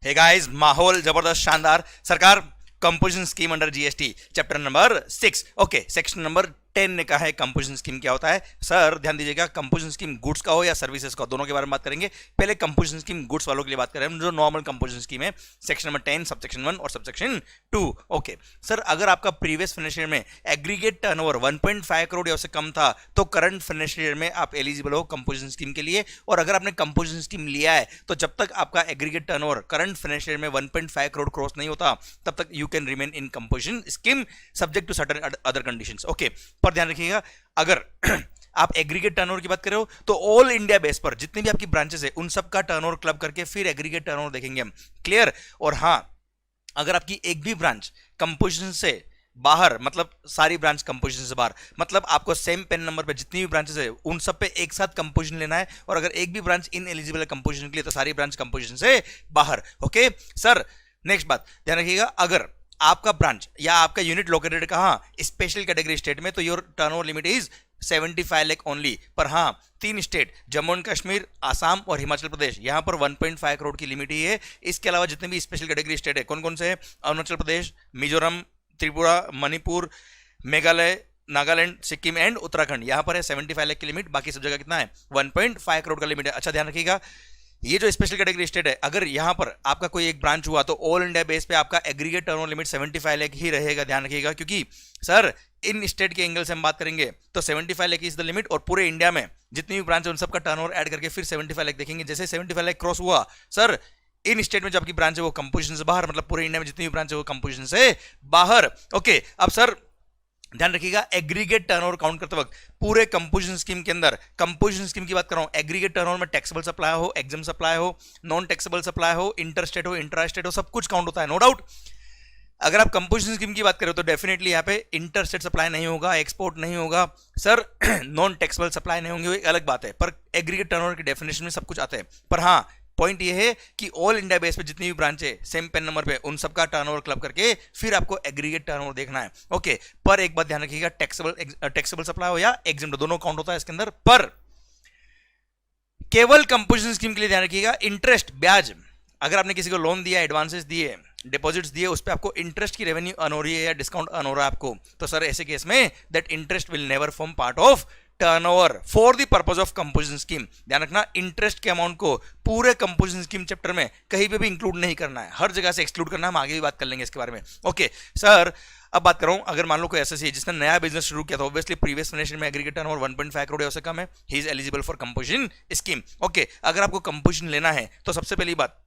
Hey guys, माहौल जबरदस्त शानदार। सरकार composition scheme under GST chapter number 6 okay section number 10 ने कहा है कंपोजिशन स्कीम क्या होता है। सर ध्यान दीजिएगा, कंपोजिशन स्कीम गुड्स का हो या सर्विसेज का, दोनों के बारे में बात करेंगे। पहले कंपोजिशन स्कीम गुड्स वालों के लिए बात करें हम, जो नॉर्मल कंपोजिशन स्कीम है, सेक्शन नंबर 10 सबसेक्शन 1 और सबसेक्शन 2। ओके सर, अगर आपका प्रीवियस फाइनेंशियल ईयर में एग्रीगेट टर्नओवर 1.5 करोड़ या उससे कम था तो करंट फाइनेंशियल ईयर में आप एलिजिबल हो कंपोजिशन स्कीम के लिए। और अगर आपने कंपोजिशन स्कीम लिया है तो जब तक आपका aggregate turnover current financial year में 1.5 करोड़ क्रॉस नहीं होता तब तक you can remain in composition scheme subject to certain other conditions. Okay, पर ध्यान रखिएगा, अगर आप एग्रीगेट टर्नओवर की बात कर रहे हो तो ऑल इंडिया बेस पर जितनी भी आपकी ब्रांचेस है उन सब का टर्नओवर क्लब करके फिर एग्रीगेट टर्नओवर देखेंगे हम। क्लियर? और हां, अगर आपकी एक भी ब्रांच कंपोजिशन से बाहर, मतलब सारी ब्रांच कंपोजिशन से बाहर, मतलब आपको सेम पेन नंबर पे जितनी भी ब्रांचेस है उन सब पे एक साथ कंपोजिशन लेना है। और अगर एक भी ब्रांच इन एलिजिबल है कंपोजिशन के लिए तो सारी ब्रांच कंपोजिशन से बाहर। ओके सर, नेक्स्ट बात ध्यान रखिएगा, अगर आपका ब्रांच या आपका यूनिट लोकेटेड कहां, स्पेशल कैटेगरी स्टेट में, तो your turnover limit is 75 lakh only. पर हाँ, 3 स्टेट जम्मू एंड कश्मीर, आसाम और हिमाचल प्रदेश, यहां पर 1.5 करोड़ की लिमिट ही है। इसके अलावा जितने भी स्पेशल कैटेगरी स्टेट है, कौन कौन से हैं? अरुणाचल प्रदेश, मिजोरम, त्रिपुरा, मणिपुर, मेघालय, नागालैंड, सिक्किम एंड उत्तराखंड, यहां पर है 75 लाख की लिमिट। बाकी सब जगह कितना है? 1.5 करोड़ का लिमिट है। अच्छा ध्यान रखिएगा, ये जो स्पेशल कैटेगरी स्टेट है, अगर यहां पर आपका कोई एक ब्रांच हुआ तो ऑल इंडिया बेस पे आपका एग्रीगेट टर्नओवर लिमिट 75 लाख ही रहेगा। ध्यान रखिएगा, क्योंकि सर इन स्टेट के एंगल से हम बात करेंगे तो 75 लाख इज द लिमिट, और पूरे इंडिया में जितनी भी ब्रांच है उन सबका टर्नओवर ऐड करके फिर 75 लाख देखेंगे। जैसे 75 लाख क्रॉस हुआ सर, इन स्टेट में जो आपकी ब्रांच है वो कंपोजिशन से बाहर, मतलब पूरे इंडिया में जितनी भी ब्रांच है वो कंपोजिशन से बाहर। ओके, अब सर ध्यान रखिएगा, एग्रीगेट टर्नओवर काउंट करते वक्त पूरे कंपोजिशन स्कीम के अंदर, कंपोजिशन स्कीम की बात कर रहा हूं, एग्रीगेट टर्नओवर में टैक्सेबल सप्लाई हो, एग्जाम सप्लाई हो, नॉन टैक्सेबल सप्लाई हो, इंटरस्टेट हो, इंट्रास्टेट हो, सब कुछ काउंट होता है, नो डाउट। अगर आप कंपोजिशन स्कीम की बात करें तो डेफिनेटली यहाँ पे इंटरस्टेट सप्लाई नहीं होगा, एक्सपोर्ट नहीं होगा सर, नॉन टैक्सेबल सप्लाई नहीं होंगे, वो एक अलग बात है। पर एग्रीगेट टर्नओवर की डेफिनेशन में सब कुछ आता है। पर हाँ, पॉइंट ये है कि ऑल इंडिया बेस पे जितनी भी ब्रांच है सेम पेन नंबर पे उन सबका टर्नओवर क्लब करके फिर आपको एग्रीगेट टर्नओवर देखना है। ओके, पर एक बात ध्यान रखिएगा, टैक्सेबल सप्लाई हो या एग्जाम दोनों काउंट होता है इसके अंदर। पर केवल कंपोजिशन स्कीम के लिए ध्यान रखिएगा, इंटरेस्ट, ब्याज, अगर आपने किसी को लोन दिया, एडवांसेस दिए, डिपॉजिट्स दिए, उस पर आपको इंटरेस्ट की रेवेन्यू अर्न हो रही है या डिस्काउंट अर्न हो रहा है आपको, तो सर ऐसे केस में that interest will never form part of turnover for the purpose of composition scheme. ध्यान रखना, इंटरेस्ट के अमाउंट को पूरे कंपोजिशन स्कीम चैप्टर में कहीं पे भी इंक्लूड नहीं करना है, हर जगह से एक्सक्लूड करना है। हम आगे भी बात कर लेंगे इसके बारे में। ओके सर, अब बात कर रहा हूं, अगर मान लो कोई ऐसा है जिसने नया बिजनेस शुरू किया था, ऑब्वियसली प्रीवियस फाइनेंशियल में एग्रीगेट टर्नओवर 1.5 करोड़ या उससे कम है, he is eligible for composition scheme. Okay, अगर आपको कंपोजिशन लेना है तो सबसे पहली बात,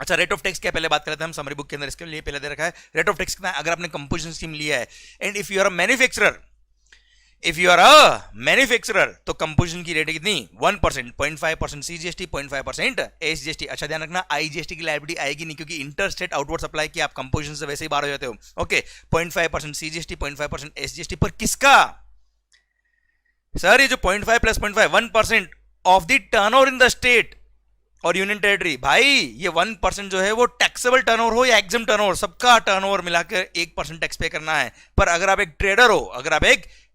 अच्छा रेट ऑफ टैक्स क्या पहले बात कर लेते हैं हम, समरी बुक के अंदर इसके लिए पहले दे रखा है रेट ऑफ टैक्स कितना है। अगर आपने कंपोजिशन स्कीम लिया है and if you are a manufacturer, तो कंपोजिशन की रेट है कितनी? 1%, 0.5% सीजीएसटी, 0.5% एसजीएसटी। अच्छा ध्यान रखना, आईजीएसटी की लायबिलिटी आएगी नहीं, क्योंकि इंटरस्टेट आउटवर्ड सप्लाई की आप कंपोजिशन से वैसे ही बाहर हो जाते हो। Okay, 0.5% CGST, 0.5% SGST. पर किसका सर? ये जो 0.5 plus 0.5, 1% of the turnover in the state और यूनियन टेरिटरी। भाई ये 1% जो है वो टैक्सेबल टर्नओवर हो या एग्जाम टर्नओवर, सबका टर्नओवर मिलाकर 1% टैक्स पे करना है। पर अगर आप एक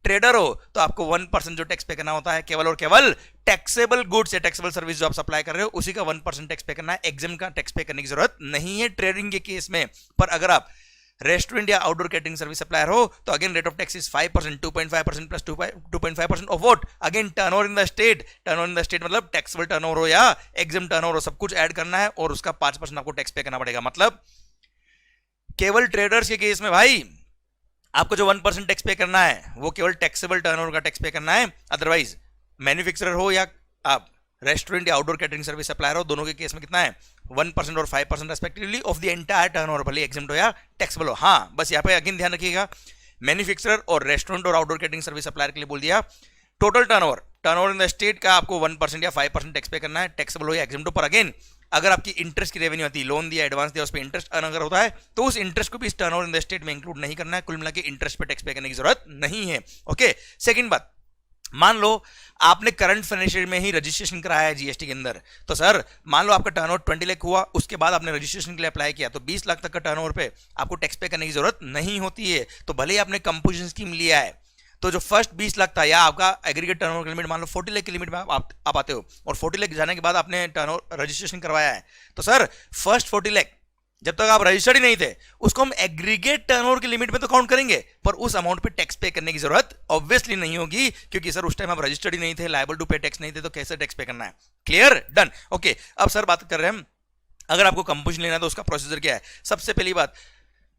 ट्रेडर हो, तो आपको 1% जो टैक्स पे करना होता है केवल और केवल टैक्सेबल गुड्स या टैक्सेबल सर्विस जो आप सप्लाई कर रहे हो उसी का 1% टैक्स पे करना है। एग्जाम का टैक्स पे करने की जरूरत नहीं है ट्रेडिंग के केस में। पर अगर आप रेस्टोरेंट या आउटडोर कैटरिंग सर्विस सप्लायर हो तो again rate of tax is 5%, 2.5% plus 2.5% of what? Again turnover in the state. Turnover in the state मतलब टैक्सेबल टर्नओवर हो या एग्जाम टर्नओवर हो, सब कुछ ऐड करना है और उसका 5% आपको टैक्स पे करना पड़ेगा। मतलब केवल ट्रेडर्स के केस में भाई आपको जो 1% टैक्स पे करना है वो केवल टैक्सेबल टर्नओवर का टैक्स पे करना है। अदरवाइज मैन्युफैक्चरर हो या आप रेस्टोरेंट या आउटडोर कैटरिंग सर्विस सप्लायर हो, दोनों के केस में कितना है? 1% और 5% respectively of the entire turnover, भले एग्जाम्प्ट हो या टैक्सेबल हो। हाँ, बस यहाँ पे अगेन ध्यान रखिएगा, मैन्युफैक्चरर और रेस्टोरेंट और आउटडोर कैटरिंग सर्विस सप्लायर के लिए बोल दिया total turnover in the state का आपको 1% या 5% टैक्स पे करना है, टैक्सेबल हो या एग्जाम्प्ट हो। पर अगेन अगर आपकी इंटरेस्ट की रेवेन्यू आती है, लोन दिया, एडवांस दिया, उस पर इंटरेस्ट अर्न अगर होता है तो उस इंटरेस्ट को भी इस टर्नओवर इन द स्टेट में इंक्लूड नहीं करना है। कुल मिला के इंटरेस्ट पे टैक्स पे करने की जरूरत नहीं है। ओके, सेकंड बात, मान लो आपने करंट फाइनेंशियल में ही रजिस्ट्रेशन कराया है जीएसटी के अंदर, तो सर मान लो आपका टर्नओवर 20 लाख हुआ, उसके बाद आपने रजिस्ट्रेशन के लिए अप्लाई किया तो 20 लाख तक का टर्नओवर पे आपको टैक्स पे करने की जरूरत नहीं होती है। तो भले ही आपने कंपोजिशन स्कीम लिया है तो जो फर्स्ट 20 लाख था या आपका एग्रीगेट टर्नओवर लिमिट मान लो 40 लाख की लिमिट में आप आते हो और 40 लाख जाने के बाद आपने टर्नओवर रजिस्ट्रेशन करवाया है, तो सर फर्स्ट 40 लाख जब तक आप रजिस्टर्ड ही नहीं थे उसको हम एग्रीगेट टर्नओवर की लिमिट में तो काउंट करेंगे, पर उस अमाउंट पे टैक्स पे करने की जरूरत ऑब्वियसली नहीं होगी, क्योंकि सर उस टाइम आप रजिस्टर्ड ही नहीं थे, लायबल टू पे टैक्स नहीं थे, तो कैसे टैक्स पे करना है। Clear, done, okay. अब सर बात कर रहे हैं हम, अगर आपको कंपोजिशन लेना है तो उसका प्रोसीजर क्या है। सबसे पहली बात,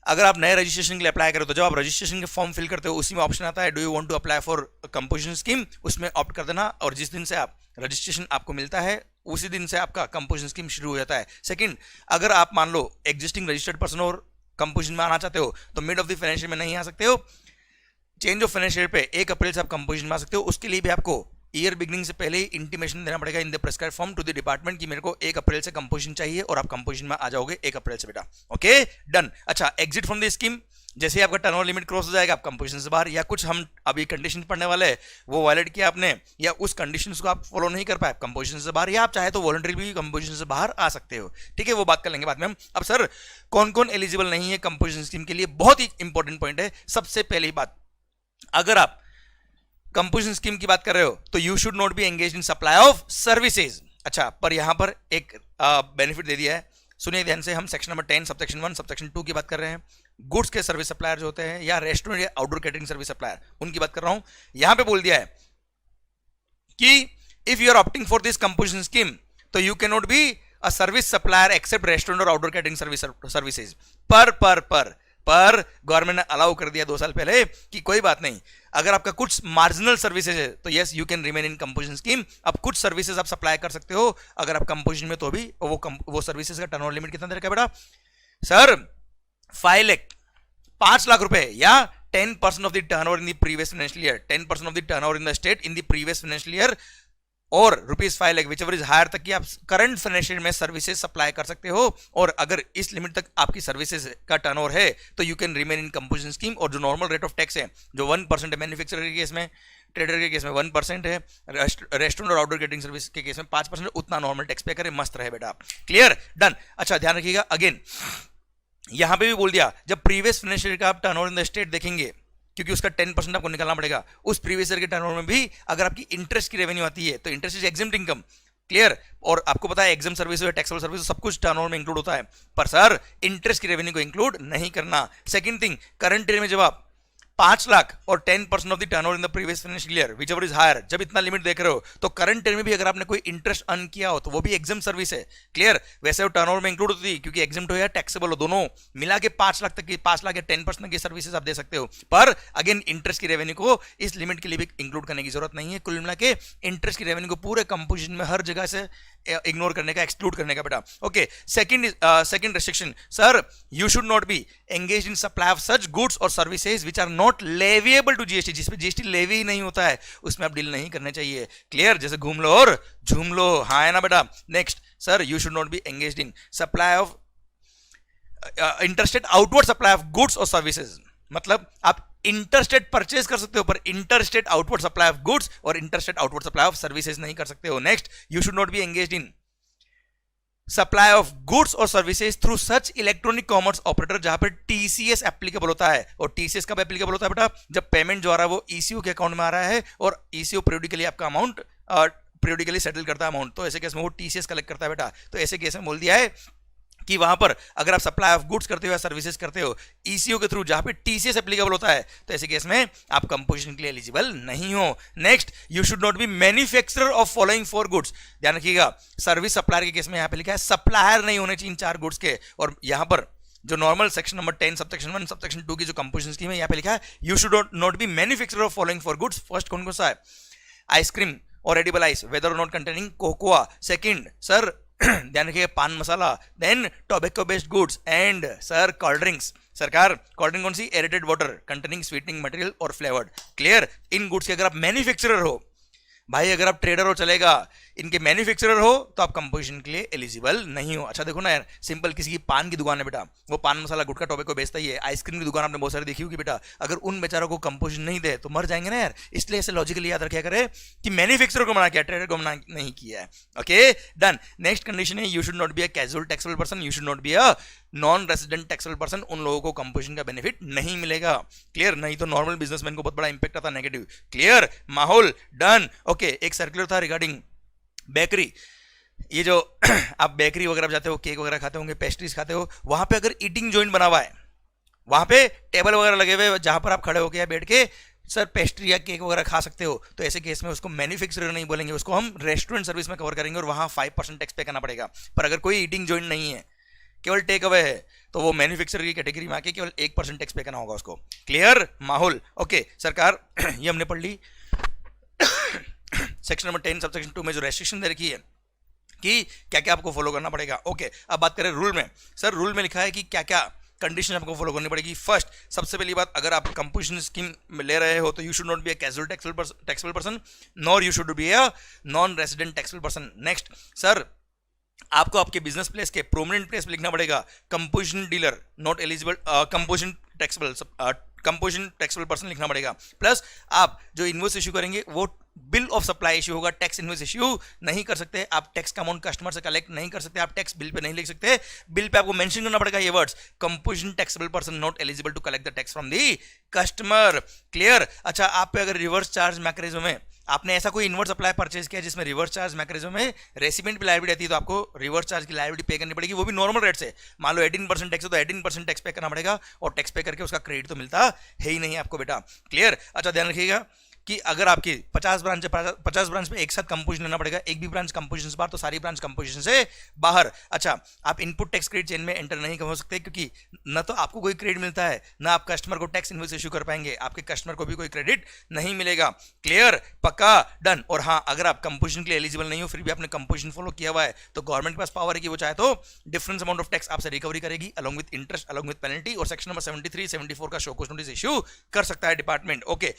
अगर आप नए रजिस्ट्रेशन के लिए अप्लाई करो तो जब आप रजिस्ट्रेशन के फॉर्म फिल करते हो उसी में ऑप्शन आता है do you want to apply for composition scheme, उसमें ऑप्ट कर देना, और जिस दिन से आप रजिस्ट्रेशन आपको मिलता है उसी दिन से आपका कंपोजिशन स्कीम शुरू हो जाता है। सेकंड, अगर आप मान लो एग्जिस्टिंग रजिस्टर्ड पर्सन और कंपोजिशन में आना चाहते हो तो मिड ऑफ द फाइनेंशियल में नहीं आ सकते हो, चेंज ऑफ फाइनेंशियल पे 1 अप्रैल से आप कंपोजिशन में आ सकते हो। उसके लिए भी आपको ईयर बिगनिंग से पहले ही इंटीमेशन देना पड़ेगा in the prescribe form to the department कि मेरे को 1 अप्रैल से कंपोजिशन चाहिए, और आप कंपोजिशन में आ जाओगे 1 अप्रैल से बेटा। Okay, done. अच्छा, एग्जिट फ्रॉम द स्कीम, जैसे ही आपका टर्नओवर लिमिट क्रॉस हो जाएगा आप कंपोजिशन से बाहर, या कुछ हम अभी कंडीशन पढ़ने वाले हैं वो वायलेट किया आपने, या उस कंडीशंस को आप फॉलो नहीं कर पाए कंपोजिशन से बाहर, या आप चाहे तो वॉलंटरी भी कंपोजिशन से बाहर आ सकते हो। ठीक है, वो बात कर लेंगे बाद में हम। अब सर कौन कौन एलिजिबल नहीं है कंपोजिशन स्कीम के लिए, बहुत ही इंपॉर्टेंट पॉइंट है। सबसे पहली बात, अगर आप कंपोजिशन स्कीम की बात कर रहे हो तो you should not be engage in supply of services. अच्छा, पर यहां पर एक बेनिफिट दे दिया है, सुनिए ध्यान से। हम सेक्शन नंबर 10 सबसेक्शन 1 सबसेक्शन 2 की बात कर रहे हैं। गुड्स के सर्विस सप्लायर जो होते हैं, या रेस्टोरेंट या आउटडोर कैटरिंग सर्विस सप्लायर, उनकी बात कर रहा हूं। यहां पे बोल दिया है कि if you are opting for this composition scheme तो you can not be a service supplier except restaurant और आउटडोर कैटरिंग सर्विसेज। पर गवर्नमेंट ने अलाउ कर दिया 2 साल पहले कि कोई बात नहीं, अगर आपका कुछ मार्जिनल सर्विसेज है तो yes you can remain in composition scheme. अब कुछ सर्विसेज आप सप्लाई कर सकते हो अगर आप कंपोजिशन में, तो भी वो सर्विसेज का टर्नओवर लिमिट कितना दे रखा है बेटा सर, 5 लाख रुपए, या 10% of the turnover in the previous financial year, 10% of the turnover in the state in the previous financial year, और ₹5 lakh whichever is higher तक की आप करंट फाइनेंशियल में सर्विसेज सप्लाई कर सकते हो। और अगर इस लिमिट तक आपकी सर्विसेज का टर्नओवर है तो you can remain in composition scheme. और जो नॉर्मल रेट ऑफ टैक्स है जो 1% है मैन्युफैक्चरर के केस में, ट्रेडर के केस में 1% है, रेस्टोरेंट और आउटडोर कैटरिंग सर्विस के केस में 5%, उतना नॉर्मल टैक्स पे करे, मस्त रहे बेटा। Clear, done. अच्छा, ध्यान रखिएगा, अगेन यहां पे भी बोल दिया जब प्रीवियस फाइनेंशियल का आप टर्नओवर इन द स्टेट देखेंगे, क्योंकि उसका 10% आपको निकालना पड़ेगा, उस प्रीवियस ईयर के टर्नओवर में भी अगर आपकी इंटरेस्ट की रेवेन्यू आती है तो interest is exempt income. Clear, और आपको पता है एग्जाम सर्विस या टैक्सेबल सर्विस सब कुछ टर्नओवर में इंक्लूड होता है, पर सर इंटरेस्ट की रेवेन्यू को इंक्लूड नहीं करना। सेकंड थिंग, करंट ईयर में जब आप 5 लाख और 10% of the turnover in the previous financial year whichever is higher, जब इतना लिमिट देख रहे हो तो करंट ईयर में भी अगर आपने कोई इंटरेस्ट अर्न किया हो तो वो भी एग्जाम सर्विस है। क्लियर, वैसे वो टर्नओवर में इंक्लूड होती है क्योंकि एग्जाम हो या टैक्सेबल हो, दोनों मिला के 5 लाख तक की, 5 लाख या 10% की सर्विसेज आप दे सकते हो। पर अगेन इंटरेस्ट की रेवेन्यू को इस लिमिट के लिए भी इंक्लूड करने की जरूरत नहीं है। कुल मिला के इंटरेस्ट की रेवेन्यू को पूरे कंपोजिशन में हर जगह से इग्नोर करने का, एक्सक्लूड करने का बेटा। Okay, second restriction, sir you should not be engage in supply of such goods और services which are not leviable to GST, जिसपे जीएसटी लेवी ही नहीं होता है उसमें आप डील नहीं करने चाहिए। क्लियर, जैसे घूम लो और झूम लो, हाँ है ना बेटा। Next, sir you should not be engage in supply of interstate outward supply of goods और सर्विसेज, मतलब आप इंटरस्टेट परचेज कर सकते हो पर interstate outward supply of goods और interstate outward supply of services नहीं कर सकते हो। Next, you should not be engaged in supply of goods और services through such electronic commerce operator जहां पर टीसीएस एप्लीकेबल होता है। और टीसीएस कब एप्लीकेबल होता है बेटा, जब पेमेंट जो आ रहा है वो ईसीओ के अकाउंट में आ रहा है और ईसीओ पीरियडिकली आपका अमाउंट पीरियडिकली सेटल करता है अमाउंट, तो ऐसे केस में वो टीसीएस कलेक्ट करता है बेटा। तो ऐसे केस में बोल दिया है कि वहां पर अगर आप सप्लाई ऑफ गुड्स करते हो या सर्विसेज करते हो ईसीओ के थ्रू जहां पे टीसीएस एप्लीकेबल होता है तो ऐसे केस में आप कंपोजिशन के लिए एलिजिबल नहीं हो। Next, you should not be manufacturer of following 4 goods, ध्यान रखिएगा सर्विस सप्लायर के केस में यहां पे लिखा है सप्लायर नहीं होने चाहिए इन 4 गुड्स के, और यहां पर जो normal section number 10 subsection 1 subsection 2 की जो कंपोजिशन स्कीम है यहां पे लिखा है you should not be manufacturer of following 4 goods. First कौन कौन सा है, आइसक्रीम और एडिबल आइस वेदर और not containing cocoa. Second, sir ध्यान रखिए pan masala, then tobacco based goods and sir cold drinks. सरकार कोल्ड ड्रिंक कौन सी, aerated water containing sweetening material और फ्लेवर्ड। क्लियर, इन गुड्स के अगर आप मैन्युफैक्चरर हो भाई, अगर आप ट्रेडर हो चलेगा, इनके मैन्युफैक्चरर हो तो आप कंपोजिशन के लिए एलिजिबल नहीं हो। अच्छा देखो ना यार, सिंपल किसी की पान की दुकान है बेटा, वो पान मसाला गुटखा टोबैको बेचता ही है, आइसक्रीम की दुकान आपने बहुत सारी देखी होगी बेटा, अगर उन बेचारों को कंपोजिशन नहीं दे तो मर जाएंगे ना यार। इसलिए ऐसे लॉजिकली याद रखा करे कि मैन्युफैक्चरर को मना किया, ट्रेडर को मना नहीं किया है। Okay done. नेक्स्ट कंडीशन है you should not be a casual taxable person, you should not be a non resident taxable person, उन लोगों को कंपोजिशन का बेनिफिट नहीं मिलेगा। क्लियर, नहीं तो नॉर्मल बिजनेसमैन को बहुत बड़ा इंपैक्ट आता नेगेटिव। क्लियर, माहौल डन। ओके, एक सर्कुलर था रिगार्डिंग बेकरी, ये जो आप बेकरी वगैरह जाते हो, केक वगैरह खाते होंगे, पेस्ट्रीज खाते हो, वहां पे अगर ईटिंग जॉइंट बना हुआ है, वहां पे टेबल वगैरह लगे हुए जहां पर आप खड़े होकर या बैठ के सर पेस्ट्री या केक वगैरह खा सकते हो, तो ऐसे केस में उसको मैन्युफैक्चरर नहीं बोलेंगे, उसको हम रेस्टोरेंट सर्विस में कवर करेंगे और वहां 5% टैक्स पे करना पड़ेगा। पर अगर कोई ईटिंग जॉइंट नहीं है, केवल टेक अवे है, तो वो मैन्युफैक्चरर की कैटेगरी में आके केवल 1% टैक्स पे करना होगा उसको। क्लियर माहौल? ओके सरकार, ये हमने पढ़ ली। सेक्शन नंबर 10 सबसेक्शन 2 में जो रेस्ट्रिक्शन दे रखी है कि क्या क्या आपको फॉलो करना पड़ेगा। ओके, अब बात करें रूल में। सर रूल में लिखा है कि क्या क्या कंडीशन आपको फॉलो करनी पड़ेगी। फर्स्ट, सबसे पहली बात, अगर आप कंपोजिशन स्कीम ले रहे हो तो you should not be a casual taxable person, nor you should be a non resident taxable person. Next sir, आपको आपके बिजनेस प्लेस के प्रोमिनेंट प्लेस पे लिखना पड़ेगा composition dealer not eligible, composition taxable person लिखना पड़ेगा। प्लस आप जो इनवॉइस इशू करेंगे वो बिल ऑफ सप्लाई इशू होगा, टैक्स इनवॉइस इशू नहीं कर सकते आप, टैक्स का अमाउंट कस्टमर से कलेक्ट नहीं कर सकते आप, टैक्स बिल पे नहीं लिख सकते, बिल पे आपको मेंशन करना पड़ेगा ये words, composition taxable person not eligible to collect the tax from the customer. Clear? अच्छा, आप पे अगर रिवर्स चार्ज मैकेनिज्म में आपने ऐसा कोई इनवर्स सप्लाई परचेज किया जिसमें रिवर्स चार्ज मैकेनिज्म में रेसिपिएंट पे लायबिलिटी रहती है, तो आपको रिवर्स चार्ज की लायबिलिटी पे करनी पड़ेगी, वो भी नॉर्मल रेट से। मान लो 18% टैक्स है तो 18% टैक्स पे करना पड़ेगा, और टैक्स पे करके उसका क्रेडिट तो मिलता है ही नहीं आपको बेटा। क्लियर? अच्छा, ध्यान रखिएगा कि अगर आपकी 50 ब्रांच है, 50 ब्रांच में एक साथ कंपोजिशन लेना पड़ेगा, एक भी ब्रांच कंपोजिशन से बाहर तो सारी ब्रांच कंपोजिशन से बाहर। अच्छा, आप इनपुट टैक्स क्रेडिट चेन में एंटर नहीं हो सकते, क्योंकि न तो आपको कोई क्रेडिट मिलता है, ना आप कस्टमर को टैक्स इनवॉइस इशू कर पाएंगे, आपके कस्टमर को भी कोई क्रेडिट नहीं मिलेगा। क्लियर? पक्का? डन। और हाँ, अगर आप कंपोजिशन के लिए एलिजिबल नहीं हो फिर भी आपने कंपोजिशन फॉलो किया हुआ है, तो गवर्नमेंट के पास पावर है कि वो चाहे तो डिफरेंस अमाउंट ऑफ टैक्स आपसे रिकवरी करेगी along with interest, along with penalty, और सेक्शन नंबर 73, 74 का शो कॉज नोटिस इशू कर सकता है डिपार्टमेंट। ओके,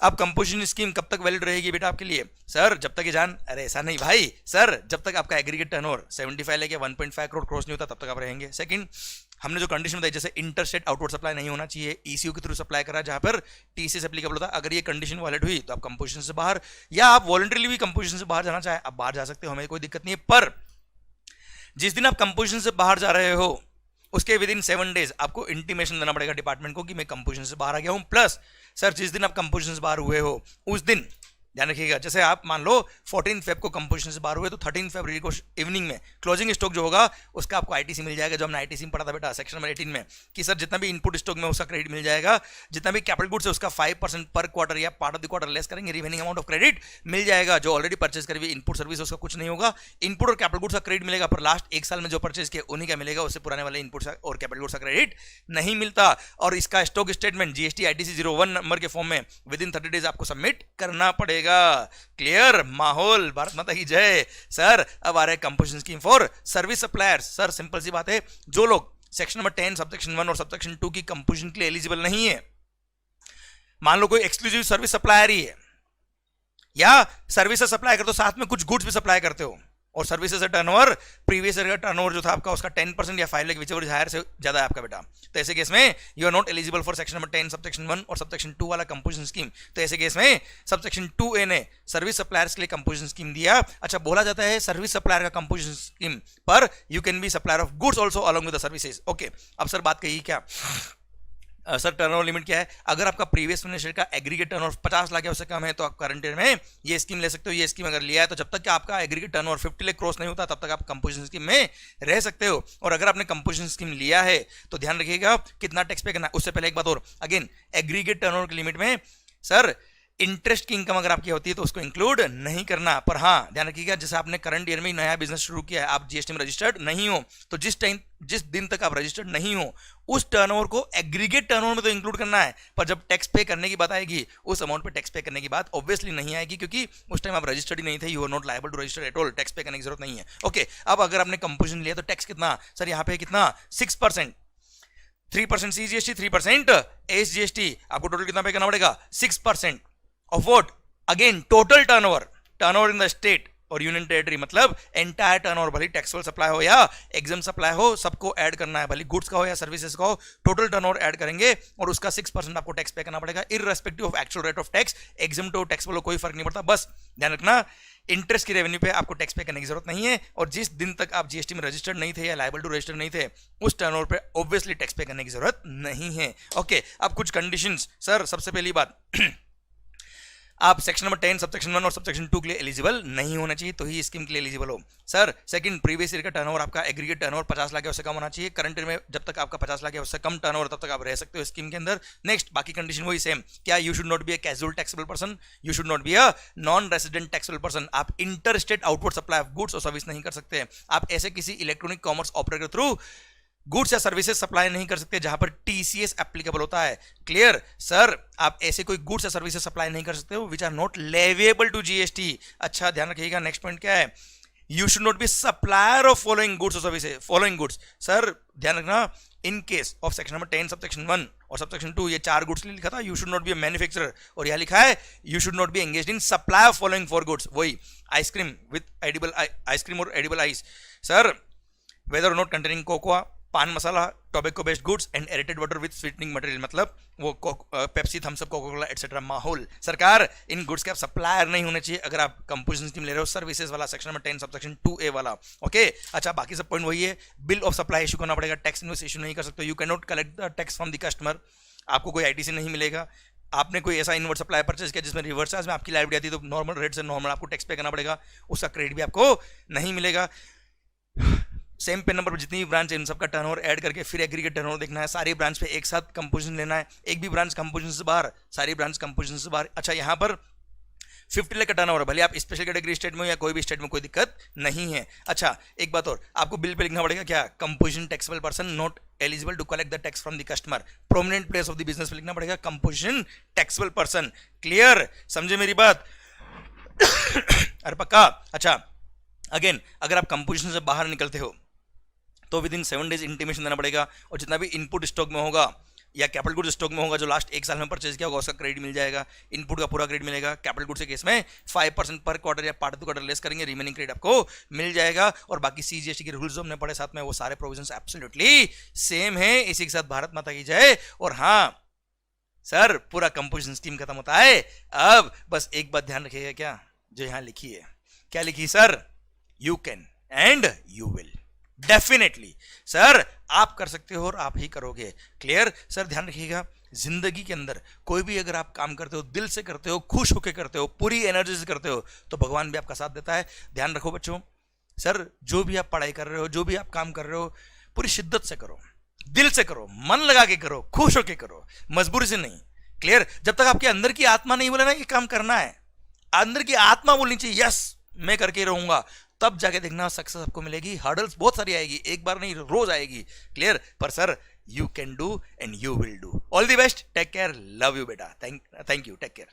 अब कंपोजिशन स्कीम कब तक वैलिड रहेगी बेटा आपके लिए? सर जब तक ये जान, अरे ऐसा नहीं भाई सर, जब तक आपका एग्रीगेट टर्नओवर 75 लेके 1.5 करोड़ क्रॉस नहीं होता तब तक आप रहेंगे। सेकंड, हमने जो कंडीशन बताई, जैसे इंटरस्टेट आउटवर्ड सप्लाई नहीं होना चाहिए, ईसीयू के थ्रू सप्लाई करा जहां पर टीसीएस एप्लीकेबल होता है, अगर ये कंडीशन वैलिड हुई तो आप कंपोजिशन से बाहर, या आप वॉलंटरीली भी कंपोजिशन से बाहर जाना चाहे आप बाहर जा सकते हो, हमें कोई दिक्कत नहीं है। पर जिस दिन आप कंपोजिशन से बाहर जा रहे हो उसके विद इन 7 डेज आपको इंटीमेशन देना पड़ेगा डिपार्टमेंट को कि मैं कंपोजिशन से बाहर आ गया हूं। प्लस सर, जिस दिन आप कंपोजिशन से बाहर हुए हो उस दिन ध्यान रखिएगा, जैसे आप मान लो 14 फेब को कंपोजिशन से बाहर हुए तो 13 फरवरी को इवनिंग में क्लोजिंग स्टॉक जो होगा उसका आपको आईटीसी मिल जाएगा, जो हमने आईटीसी में पढ़ा था बेटा सेक्शन नंबर 18 में, कि सर जितना भी इनपुट स्टॉक में उसका क्रेडिट मिल जाएगा, जितना भी कैपिटल गुड्स है उसका 5% पर क्वार्टर या part of the quarter less करेंगे, रिमेनिंग अमाउंट ऑफ क्रेडिट मिल जाएगा। जो ऑलरेडी परचेज करी हुई इनपुट सर्विस उसका कुछ नहीं होगा, इनपुट और कैपिटल गुड्स का क्रेडिट मिलेगा, पर लास्ट एक साल में जो परचेज किया उन्हीं का मिलेगा, उससे पुराने वाले इनपुट और कैपिटल गुड्स का क्रेडिट नहीं मिलता। और इसका stock statement GST ITC 01 number के फॉर्म में विद इन 30 डेज आपको सबमिट करना पड़ेगा। क्लियर? माहौल? भारत माता की जय। सर अब आ रहे composition scheme for service suppliers. Sir simple सी बात है, जो लोग सेक्शन नंबर 10 सबसेक्शन 1 और सबसेक्शन 2 की कंपोजिशन के लिए एलिजिबल नहीं है, मान लो कोई एक्सक्लूसिव सर्विस सप्लायर ही है या सर्विसेज सप्लाई करते हो साथ में कुछ गुड्स भी सप्लाई करते हो, और सर्विसेज का टर्नओवर प्रीवियस ईयर का टर्नओवर जो था आपका उसका 10% या 5 लाख विच एवर हायर से ज्यादा है आपका बेटा, तो ऐसे केस में you are not eligible for section number 10 subsection 1 और सबसेक्शन 2 वाला कंपोजिशन स्कीम। तो ऐसे केस में सबसेक्शन 2A ने सर्विस सप्लायर्स के लिए कंपोजिशन स्कीम दिया। अच्छा, बोला जाता है सर्विस सप्लायर का कंपोजिशन स्कीम पर you can be supplier of goods also along with the services. Okay, अब सर बात कही क्या सर टर्नओवर लिमिट क्या है? अगर आपका प्रीवियस फाइनेंशियल का एग्रीगेट टर्नओवर 50 लाख या उससे कम है तो आप करंट ईयर में ये स्कीम ले सकते हो। ये स्कीम अगर लिया है तो जब तक कि आपका एग्रीगेट टर्नओवर 50 लाख क्रॉस नहीं होता तब तक आप कंपोजिशन स्कीम में रह सकते हो। और अगर आपने कंपोजिशन स्कीम लिया है तो ध्यान रखिएगा कितना टैक्स पे करना है। उससे पहले एक बात और, अगेन एग्रीगेट टर्नओवर की लिमिट में सर इंटरेस्ट की इनकम अगर आपकी होती है तो उसको इंक्लूड नहीं करना। पर हाँ ध्यान रखिएगा, जैसे आपने करंट ईयर में नया बिजनेस शुरू किया है, आप जीएसटी में रजिस्टर्ड नहीं हो, तो जिस दिन तक आप रजिस्टर्ड नहीं हो उस टर्नओवर को एग्रीगेट टर्नओवर में तो इंक्लूड करना है, पर जब टैक्स पे करने की बात आएगी उस अमाउंट पे टैक्स पे करने की बात ऑब्वियसली नहीं आएगी, क्योंकि उस टाइम आप रजिस्टर्ड ही नहीं थे, you are not liable to register at all, tax pay करने की जरूरत नहीं है। ओके, अब अगर आपने कंपोजिशन लिया तो टैक्स कितना सर यहाँ पे कितना 6%, 3% सीजीएसटी, 3% एसजीएसटी, आपको टोटल कितना पे करना पड़ेगा 6% of what? Again total turnover in the state और यूनियन टेरिटरी, मतलब एंटायर टर्नओवर, भले टैक्सेबल सप्लाई हो या एग्जाम सप्लाई हो सबको ऐड करना है, भले गुड्स का हो या सर्विसेज का हो, टोटल टर्नओवर ऐड करेंगे और उसका 6% आपको टैक्स पे करना पड़ेगा irrespective of actual rate of tax. Exam to taxable कोई फर्क नहीं पड़ता, बस ध्यान रखना इंटरेस्ट की रेवेन्यू पे आपको टैक्स पे करने की जरूरत नहीं है, और जिस दिन तक आप जीएसटी में रजिस्टर्ड नहीं थे या लायबल टू रजिस्टर नहीं थे उस टर्नओवर पे ऑब्वियसली टैक्स पे करने की जरूरत नहीं है। ओके, अब कुछ कंडीशंस सर, सबसे पहली बात आप सेक्शन नंबर 10 सबसेक्शन 1 और सबसेक्शन 2 के लिए एलिजिबल नहीं होना चाहिए, तो ही स्कीम के लिए एलिजिबल हो। सर सेकंड, प्रीवियस ईयर का टर्नओवर आपका एग्रीगेट टर्नओवर 50 लाख या उससे कम होना चाहिए। करंट ईयर में जब तक आपका 50 लाख या उससे कम टर्नओवर तब तक आप रह सकते हो स्कीम के अंदर। नेक्स्ट, बाकी कंडीशन वही सेम। क्या? You should not be a casual taxable person, you should not be a non resident taxable person. आप interstate outward supply of goods और सर्विस नहीं कर सकते। आप ऐसे किसी electronic commerce operator through goods या सर्विसेज सप्लाई नहीं कर सकते जहां पर टीसीएस एप्लीकेबल होता है। क्लियर? सर आप ऐसे कोई गुड्स या सर्विसेज सप्लाई नहीं कर सकते हो which are not leviable to GST. अच्छा ध्यान रखिएगा, नेक्स्ट पॉइंट क्या है? You should not be supplier of following goods और सर्विसेज। फॉलोइंग गुड्स, सर ध्यान रखना, in case of section number 10 subsection 1 और सबसेक्शन 2 ये 4 गुड्स लिखा था। You should not be a manufacturer, और यहां लिखा है you should not be engaged in supply of following 4 goods. वही आइसक्रीम विद एडिबल आइसक्रीम और एडिबल आइस। सर वेदर और not containing cocoa, pan masala, tobacco based goods and aerated water with sweetening material, मतलब वो Pepsi, Thums Up, Coca Cola etcetera माहौल। सरकार इन goods के आप supplier नहीं होने चाहिए अगर आप कंपोजिशन स्कीम ले रहे हो, सर्विसेज वाला सेक्शन नंबर 10 सबसेक्शन 2A वाला। ओके अच्छा, बाकी सब पॉइंट वही है। बिल ऑफ सप्लाई इशू करना पड़ेगा, टैक्स इनवॉइस इशू नहीं कर सकते। You can not collect the tax from the customer, आपको कोई आईटीसी नहीं मिलेगा। आपने कोई ऐसा इनवर्ट सप्लाई परचेज किया जिसमें रिवर्स चार्ज में आपकी लाइबिलिटी आती है, तो नॉर्मल रेट से नॉर्मल आपको टैक्स पे करना पड़ेगा, उसका क्रेडिट भी आपको नहीं मिलेगा। सेम पेन नंबर पर जितनी भी ब्रांच है इन सबका टर्नओवर ऐड करके फिर एग्रीगेट टर्नओवर देखना है। सारी ब्रांच पे एक साथ कंपोजिशन लेना है, एक भी ब्रांच कंपोजिशन से बाहर, सारी ब्रांच कंपोजिशन से बाहर। अच्छा यहाँ पर 50 लाख का टर्नओवर, भले आप स्पेशल कैटेगरी स्टेट में या कोई भी स्टेट में, कोई दिक्कत नहीं है। अच्छा एक बात और, आपको बिल पे लिखना पड़ेगा क्या? Composition taxable person not eligible to collect the tax from the customer. Prominent place of the business पे लिखना पड़ेगा कंपोजिशन टैक्सेबल पर्सन। क्लियर? समझे मेरी बात? अरे पक्का? अच्छा अगेन, अगर आप कंपोजिशन से बाहर निकलते हो तो विद इन 7 डेज इंटीमेशन देना पड़ेगा, और जितना भी इनपुट स्टॉक में होगा या कैपिटल गुड्स स्टॉक में होगा जो लास्ट 1 साल में परचेज किया होगा उसका क्रेडिट मिल जाएगा। इनपुट का पूरा क्रेडिट मिलेगा। कैपिटल गुड्स के केस में 5% पर क्वार्टर या पार्ट टू क्वार्टर लेस करेंगे, रिमेनिंग क्रेडिट आपको मिल जाएगा। और बाकी सीजीएसटी के रूल्स जो हमने पढ़े साथ में, वो सारे प्रोविजंस एब्सोल्युटली सेम है। इसी के साथ भारत माता की जय। और हाँ सर, पूरा कंपोजिशन स्कीम खत्म होता है। अब बस एक बात ध्यान रखिएगा, क्या जो यहां लिखी है, क्या लिखी sir? You can and you will. Definitely sir आप कर सकते हो और आप ही करोगे। क्लियर? सर ध्यान रखिएगा, जिंदगी के अंदर कोई भी अगर आप काम करते हो, दिल से करते हो, खुश होकर करते हो, पूरी एनर्जी से करते हो, तो भगवान भी आपका साथ देता है। ध्यान रखो बच्चों, सर जो भी आप पढ़ाई कर रहे हो, जो भी आप काम कर रहे हो, पूरी शिद्दत से करो, दिल से करो, मन लगा के करो, खुश होकर करो, मजबूरी से नहीं। क्लियर? जब तक आपके अंदर की आत्मा नहीं बोले ना कि काम करना है, अंदर की आत्मा बोलनी चाहिए यस मैं करके रहूंगा, तब जाके देखना सक्सेस आपको मिलेगी। हर्डल्स बहुत सारी आएगी, एक बार नहीं रोज आएगी। क्लियर? पर sir you can do and you will do. All the best, take care, love you बेटा, थैंक यू, टेक केयर।